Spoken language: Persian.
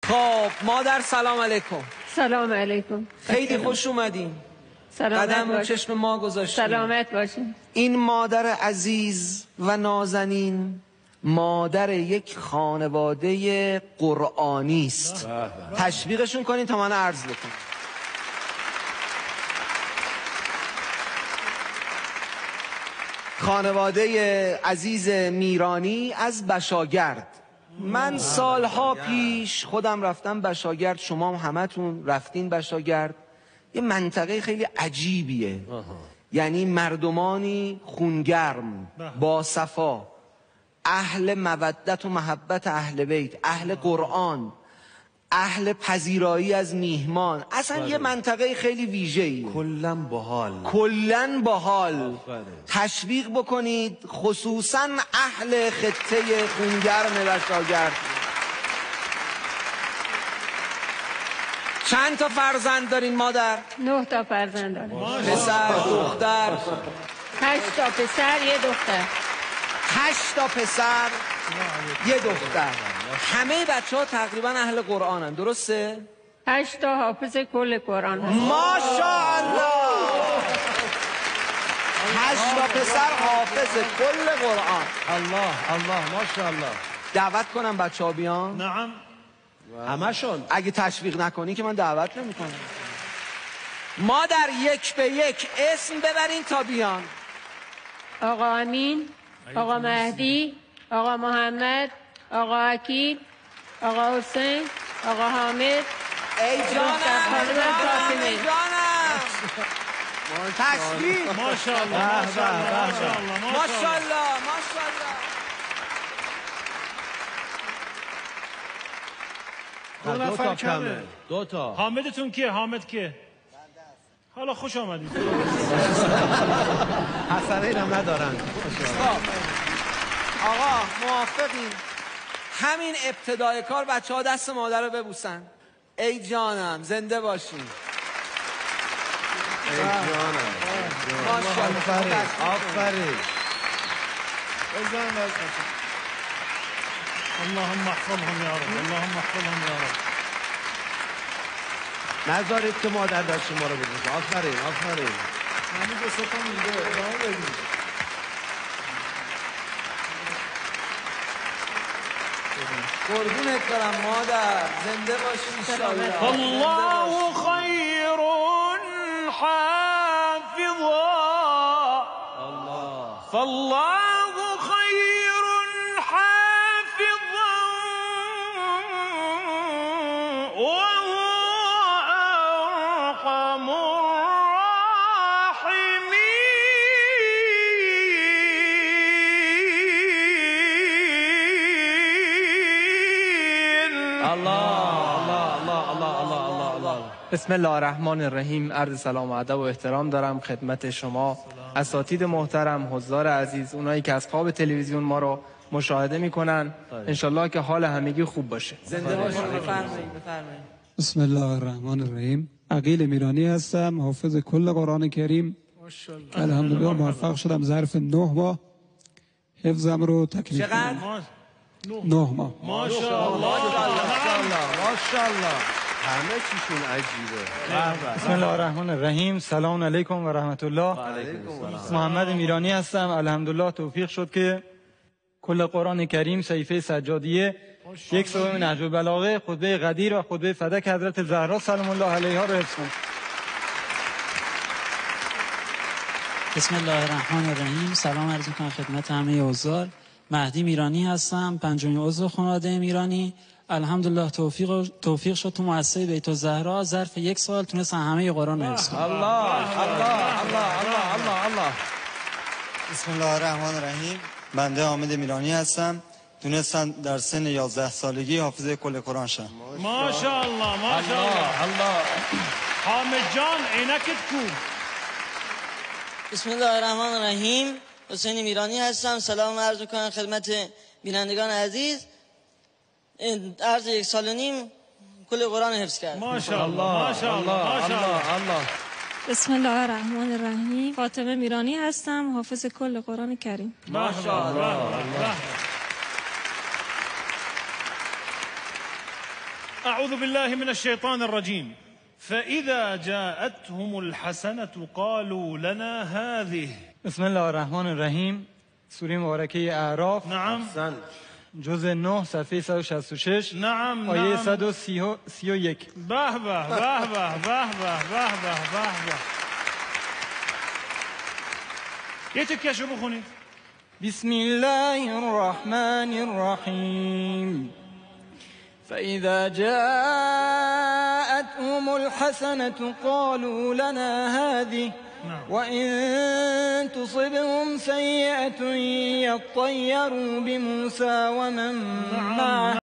خب مادر سلام علیکم. سلام علیکم. خیلی خوش اومدین. قدم رو چشم ما گذاشتین. سلامت باشین. این مادر عزیز و نازنین مادر یک خانواده قرآنی است. تشویقشون کنین تا من عرض بکنم. خانواده عزیز میرانی از بشاگرد. من سالها پیش خودم رفتم بشاگرد، شما هم همتون رفتین بشاگرد. یه منطقه خیلی عجیبیه. یعنی مردمانی خونگرم، با صفا، اهل مودت و محبت اهل بیت، اهل قرآن، اهل پذیرایی از میهمان. اصلا یه منطقه خیلی ویژه‌ای، کلن باحال. تشویق بکنید خصوصا اهل خطه خونگرم بشاگرد. چند تا فرزند دارین مادر؟ 9 تا فرزند داریم. پسر دختر؟ 8 تا پسر یه دختر. 8 تا پسر یه دختر. همه بچه ها تقریبا اهل قرآنن، درسته؟ 8 تا حافظ کل قرآن هست. ماشاءالله. 8 تا پسر حافظ کل قرآن. الله ماشاءالله. دعوت کنم بچه ها بیان؟ نعم همشون. اگه تشویق نکنی که من دعوت نمی کنم. مادر یک به یک اسم ببرین تا بیان. آقا امین، آقا مهدی، آقا محمد، آقا عکیل، آقا حسین، آقا حامد. ای جانم، ای جانم. تشویق. ماشاءالله ماشاءالله ماشاءالله. دو نفر کمه. 2 تا. حامدتون کیه؟ حامد کیه؟ حالا خوش آمدید. حسنین هم ندارن. آقا موافقین؟ همین ابتدای کار بچه ها دست مادر رو ببوسن. ای جانم زنده باشین. ای جانم. ماشاءالله. آفرین. اللهم احفظهم یا رب. اللهم احفظهم یا رب. نذارید که مادر داشت ما رو ببوسه. آفرین آفرین. همین دو سه تا میده. ادامه بدید. قربونت برم مادر، زنده باشی ان شاءالله. الله خیر حافظا. فالله خیر حافظا وهو ارحم بسم الله الرحمن الرحیم. عرض سلام و ادب و احترام دارم خدمت شما اساتید محترم، حضار عزیز، اونایی که از خواب تلویزیون ما رو مشاهده میکنن. انشالله که حال همگی خوب باشه. زنده باشید. بفرمایید. بسم الله الرحمن الرحیم. عقیل میرانی هستم، حافظ کل قرآن کریم. الحمدلله موفق شدم ظرف 9 ماه حفظم رو تکمیل کنم. چقدر؟ 9 ماه. ماشاءالله ماشاءالله. همه چیشون عجیبه. بسم الله الرحمن الرحیم. سلام علیکم و رحمت الله. محمد میرانی هستم. الحمدلله توفیق شد که کل قرآن کریم، صحیفه سجادیه، 1 سوره نهج البلاغه، خطبه قدیر و خطبه فدک حضرت زهرا سلام الله علیها رو حفظ کنم. بسم الله الرحمن الرحیم. سلام عرض می‌کنم خدمت همه حضار. مهدی میرانی هستم، 5مین عضو خانواده میرانی. الحمدلله توفیق شد تو مؤسسه بیت الزهرا ظرف 1 سال تونستم همه قرآن رو حفظ کنم. الله الله الله الله الله. بسم الله الرحمن الرحیم. بنده حامد میرانی هستم، تونستم در سن 11 سالگی حافظ کل قرآن شم. ماشاءالله ماشاءالله. الله. حامد جان عینکت کو؟ بسم الله الرحمن الرحیم. حسین میرانی هستم. سلام عرض میکنم خدمت بینندگان عزیز. عرض 1 سال و نیم کل قرآن حفظ کرد. ماشاءالله ماشاءالله ماشاءالله. بسم الله الرحمن الرحیم. فاطمه میرانی هستم، حافظ کل قرآن کریم. ماشاءالله. أعوذ بالله من الشيطان الرجيم. فإذا جاءتهم الحسنة قالوا لنا هذه. بسم الله الرحمن الرحیم. سوره مبارکه اعراف. نعم. جزء 9 صفحه 166. نعم. آیه نعم. 131. به به به به به به به به به. یه تکهشو بخونید. بسم الله الرحمن الرحیم. فإذا جاءتهم الحسنة قالوا لنا هذه وإن تصبهم سيئة يطيروا بموسى ومن معه